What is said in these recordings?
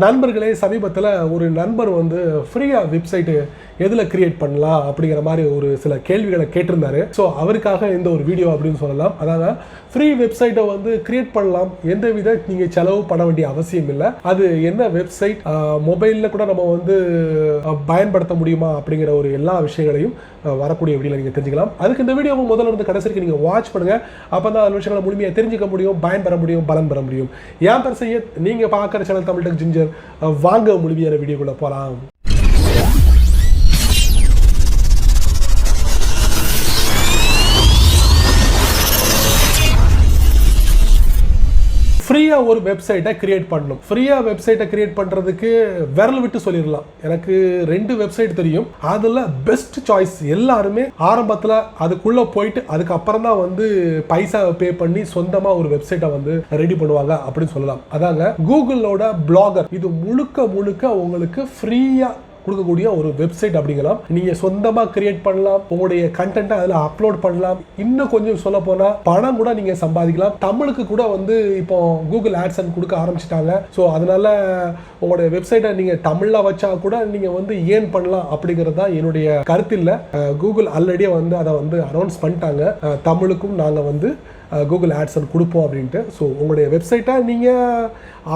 நண்பர்களே, சமீபத்தில் ஒரு நண்பர் வந்து ஃப்ரீயாக வெப்சைட்டு எதில் கிரியேட் பண்ணலாம் அப்படிங்கிற மாதிரி ஒரு சில கேள்விகளை கேட்டிருந்தாரு. ஸோ அவருக்காக இந்த ஒரு வீடியோ அப்படின்னு சொல்லலாம். அதாவது ஃப்ரீ வெப்சைட்டை வந்து கிரியேட் பண்ணலாம், எந்தவித நீங்கள் செலவு பண்ண வேண்டிய அவசியம் இல்லை. அது என்ன வெப்சைட், மொபைலில் கூட நம்ம வந்து பயன்படுத்த முடியுமா அப்படிங்கிற ஒரு எல்லா விஷயங்களையும் வரக்கூடிய வீடியோவில் நீங்கள் தெரிஞ்சுக்கலாம். அதுக்கு இந்த வீடியோவை முதல்ல இருந்து கடைசிக்கு நீங்கள் வாட்ச் பண்ணுங்கள். அப்போ தான் அந்த விஷயங்களை முழுமையாக தெரிஞ்சுக்க முடியும், பயன்பெற முடியும், பலன் பெற முடியும். ஏன் பேர் செய்ய நீங்கள் பார்க்குற சேனல் தமிழ் டெக் ஜிஞ்சர். வாங்க முழுமையான வீடியோக்குள்ள போகலாம். ஃப்ரீயாக ஒரு வெப்சைட்டை கிரியேட் பண்ணணும். ஃப்ரீயாக வெப்சைட்டை கிரியேட் பண்ணுறதுக்கு விரல் விட்டு சொல்லிடலாம். எனக்கு 2 வெப்சைட் தெரியும். அதில் பெஸ்ட் சாய்ஸ் எல்லாருமே ஆரம்பத்தில் அதுக்குள்ளே போயிட்டு அதுக்கப்புறம் தான் வந்து பைசா பே பண்ணி சொந்தமாக ஒரு வெப்சைட்டை வந்து ரெடி பண்ணுவாங்க அப்படின்னு சொல்லலாம். அதாங்க கூகுளோட பிளாகர். இது முழுக்க உங்களுக்கு ஃப்ரீயாக கொடுக்கக்கூடிய ஒரு வெப்சைட் அப்படிங்கலாம். நீங்கள் சொந்தமாக கிரியேட் பண்ணலாம், உங்களுடைய கண்டென்ட்டை அதில் அப்லோட் பண்ணலாம். இன்னும் கொஞ்சம் சொல்ல போனால் பணம் கூட நீங்கள் சம்பாதிக்கலாம். தமிழுக்கு கூட வந்து இப்போ கூகுள் ஆட்சன்ஸ் கொடுக்க ஆரம்பிச்சிட்டாங்க. ஸோ அதனால உங்களுடைய வெப்சைட்டை நீங்கள் தமிழில் வச்சா கூட நீங்கள் வந்து ஏர்ன் பண்ணலாம் அப்படிங்கிறது தான் என்னுடைய கருத்து. இல்லை, கூகுள் ஆல்ரெடியே வந்து அதை வந்து அனௌன்ஸ் பண்ணிட்டாங்க, தமிழுக்கும் நாங்கள் வந்து கூகுள் ஆட்சன்ஸ் கொடுப்போம் அப்படின்ட்டு. ஸோ உங்களுடைய வெப்சைட்டை நீங்கள்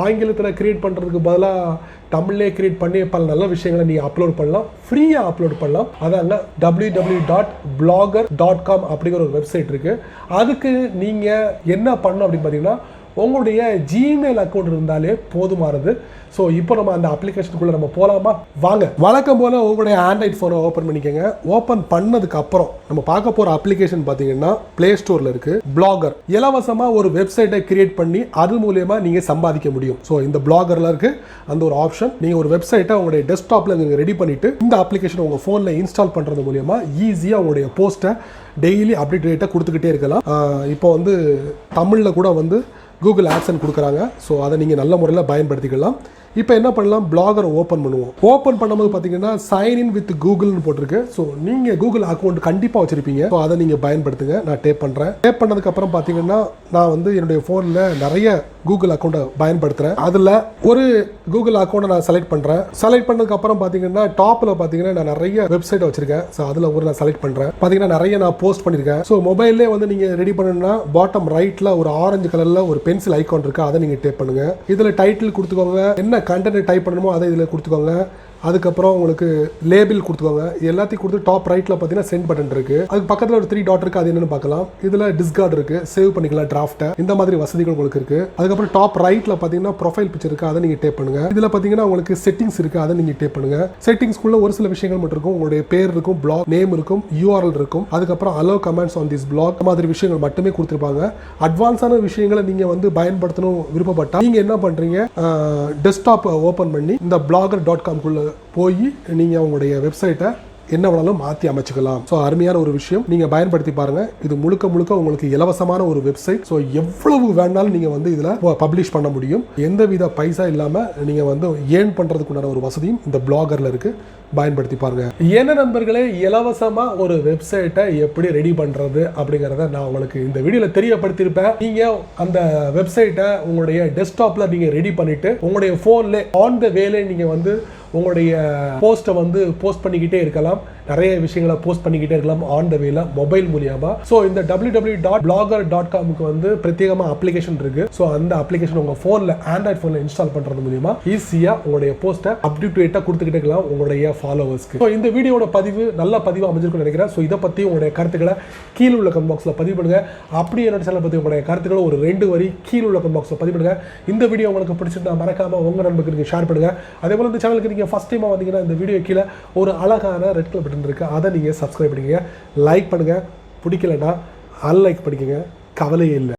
ஆங்கிலத்தில் கிரியேட் பண்ணுறதுக்கு பதிலாக தமிழ்லேயே கிரியேட் பண்ணி பல நல்ல விஷயங்களை நீங்கள் அப்லோட் பண்ணலாம், ஃப்ரீயாக அப்லோட் பண்ணலாம். அதாங்க www.blogger.com அப்படிங்கிற ஒரு வெப்சைட் இருக்குது. அதுக்கு நீங்கள் என்ன பண்ணணும் அப்படின்னு பார்த்தீங்கன்னா, உங்களுடைய ஜிமெயில் அக்கௌண்ட் இருந்தாலே போதுமானது. ஸோ இப்போ நம்ம அந்த அப்ளிகேஷனுக்குள்ளே நம்ம போகலாமா? வாங்க. வழக்கம் போல் உங்களுடைய ஆண்ட்ராய்ட் ஃபோனை ஓப்பன் பண்ணிக்கோங்க. ஓப்பன் பண்ணதுக்கு அப்புறம் நம்ம பார்க்க போகிற அப்ளிகேஷன் பார்த்தீங்கன்னா ப்ளே ஸ்டோரில் இருக்குது பிளாகர். இலவசமாக ஒரு வெப்சைட்டை கிரியேட் பண்ணி அது மூலயமா நீங்கள் சம்பாதிக்க முடியும். ஸோ இந்த பிளாகரில் இருக்குது அந்த ஒரு ஆப்ஷன். நீங்கள் ஒரு வெப்சைட்டை உங்களுடைய டெஸ்க்டாப்பில் நீங்கள் ரெடி பண்ணிவிட்டு இந்த அப்ளிகேஷன் உங்கள் ஃபோனில் இன்ஸ்டால் பண்ணுறது மூலயமா ஈஸியாக உங்களுடைய போஸ்ட்டை டெய்லி அப்டேட் ரேட்டை கொடுத்துக்கிட்டே இருக்கலாம். இப்போ வந்து தமிழில் கூட வந்து கூகுள் ஆட்சன்ஸ் கொடுக்குறாங்க. ஸோ அதை நீங்கள் நல்ல முறையில் பயன்படுத்திக்கலாம். இப்போ என்ன பண்ணலாம், பிளாகரை ஓப்பன் பண்ணுவோம். ஓப்பன் பண்ணும்போது பார்த்தீங்கன்னா சைன்இன் வித் கூகுள்னு போட்டிருக்கு. ஸோ நீங்கள் கூகுள் அக்கௌண்ட் கண்டிப்பாக வச்சுருப்பீங்க. ஸோ அதை நீங்கள் பயன்படுத்துங்க. நான் டேப் பண்ணுறேன். டேப் பண்ணதுக்கப்புறம் பார்த்தீங்கன்னா நான் வந்து என்னுடைய ஃபோனில் நிறைய கூகுள் அக்கௌண்ட்டை பயன்படுத்துகிறேன். அதில் ஒரு கூகுள் அக்கௌண்ட்டை நான் செலக்ட் பண்ணுறேன். செலக்ட் பண்ணதுக்கப்புறம் பார்த்தீங்கன்னா டாப்பில் பார்த்தீங்கன்னா நான் நிறைய வெப்சைட்டை வச்சுருக்கேன். ஸோ அதில் ஒரு நான் செலக்ட் பண்ணுறேன். பார்த்தீங்கன்னா நிறைய நான் போஸ்ட் பண்ணியிருக்கேன். ஸோ மொபைல்லே வந்து நீங்கள் ரெடி பண்ணணும்னா பாட்டம் ரைட்டில் ஒரு ஆரஞ்சு கலரில் ஒரு பென்சில் ஐக்கான் இருக்குது, அதை நீங்கள் டேப் பண்ணுங்கள். இதில் டைட்டில் கொடுத்துக்கோங்க, என்ன கண்டென்ட் டைப் பண்ணணுமோ அதை இதில் கொடுத்துக்கோங்க. அதுக்கப்புறம் உங்களுக்கு லேபிள் கொடுத்துக்கோங்க. எல்லாத்தையும் கொடுத்து டாப் ரைட்டில் பார்த்தீங்கன்னா சென்ட் பட்டன் இருக்குது. அதுக்கு பக்கத்தில் ஒரு 3 டாட் இருக்குது, அது என்னென்னு பார்க்கலாம். இதில் டிஸ்கார்ட் இருக்குது, சேவ் பண்ணிக்கலாம் டிராஃப்ட்டை. இந்த மாதிரி வசதிகள் உங்களுக்கு இருக்குது. அதுக்கப்புறம் டாப் ரைட்டில் பார்த்தீங்கன்னா ப்ரொஃபைல் பிக்சர் இருக்குது, அதை நீங்கள் டேப் பண்ணுங்கள். இதில் பார்த்தீங்கன்னா உங்களுக்கு செட்டிங்ஸ் இருக்குது, அதை நீங்கள் டேப் பண்ணுங்கள். செட்டிங்ஸ்குள்ளே ஒரு சில விஷயங்கள் மட்டும் இருக்கும். உங்களுடைய பேர் இருக்கும், பிளாக் நேம் இருக்கும், யூஆர்எல் இருக்கும். அதுக்கப்புறம் allow comments on this blog மாதிரி விஷயங்கள் மட்டுமே கொடுத்துருப்பாங்க. அட்வான்ஸான விஷயங்களை நீங்கள் வந்து பயன்படுத்தணும் விருப்பப்பட்டால் நீங்கள் என்ன பண்ணுறீங்க, டெஸ்க்டாப் ஓப்பன் பண்ணி இந்த blogger.com போய் நீங்கள் உங்களுடைய வெப்சைட்டை என்ன வேணாலும் மாற்றி அமைச்சுக்கலாம். ஸோ அருமையான ஒரு விஷயம், நீங்கள் பயன்படுத்தி பாருங்கள். இது முழுக்க உங்களுக்கு இலவசமான ஒரு வெப்சைட். ஸோ எவ்வளவு வேணாலும் நீங்கள் வந்து இதில் பப்ளிஷ் பண்ண முடியும். எந்தவித பைசா இல்லாமல் நீங்கள் வந்து ஏர்ன் பண்ணுறதுக்குண்டான ஒரு வசதியும் இந்த பிளாகரில் இருக்குது. பயன்படுத்தி பாருங்க. என்ன நண்பர்களே, இலவசமாக ஒரு வெப்சைட்டை எப்படி ரெடி பண்ணுறது அப்படிங்கிறத நான் உங்களுக்கு இந்த வீடியோவில் தெரியப்படுத்தியிருப்பேன். நீங்கள் அந்த வெப்சைட்டை உங்களுடைய டெஸ்க்டாப்பில் நீங்கள் ரெடி பண்ணிவிட்டு உங்களுடைய ஃபோனில் ஆன் த வேலே நீங்கள் வந்து உங்களுடைய போஸ்ட்டை வந்து போஸ்ட் பண்ணிக்கிட்டே இருக்கலாம். நிறைய விஷயங்களை போஸ்ட் பண்ணிக்கிட்டே இருக்கலாம் ஆன் த வேல மொபைல் மூலியமா. ஸோ இந்த www.blogger.com வந்து பிரத்யேகமாக அப்ளிகேஷன் இருக்கு. ஸோ அந்த அப்ளிகேஷன் உங்கள் ஃபோனில் ஆண்ட்ராய்ட் ஃபோனில் இன்ஸ்டால் பண்ணுறது மூலியமா ஈஸியாக உங்களுடைய போஸ்ட்டை அப்டேட்டாக கொடுத்துக்கிட்டே இருக்கலாம் உங்களுடைய ஃபாலோவர்ஸ்க்கு. ஸோ இந்த வீடியோட பதிவு நல்ல பதிவாக அமைஞ்சிருக்குன்னு நினைக்கிறேன். ஸோ இதை பற்றி உங்களுடைய கருத்துக்களை கீழே உள்ள கமெண்ட் பாக்ஸில் பதிவு பண்ணுங்க. அப்படி என்னோட சேனலை பற்றி உங்களுடைய கருத்துக்களை ஒரு 2 வரி கீழே உள்ள கமெண்ட் பாக்ஸில் பதிவு பண்ணுங்க. இந்த வீடியோ உங்களுக்கு பிடிச்சிருந்தா மறக்காம உங்கள் நண்பருக்கு நீங்கள் ஷேர் பண்ணுங்க. அதே போல் இந்த சேனலுக்கு நீங்கள் ஃபர்ஸ்ட் டைமாக வந்தீங்கன்னா இந்த வீடியோ கீழே ஒரு அழகான ரெட் கலர் பட்டன் இருக்குது, அதை நீங்கள் சப்ஸ்கிரைப் பண்ணிக்கங்க. லைக் பண்ணுங்கள், பிடிக்கலன்னா அன்லைக் பண்ணிக்கங்க, கவலையே இல்லை.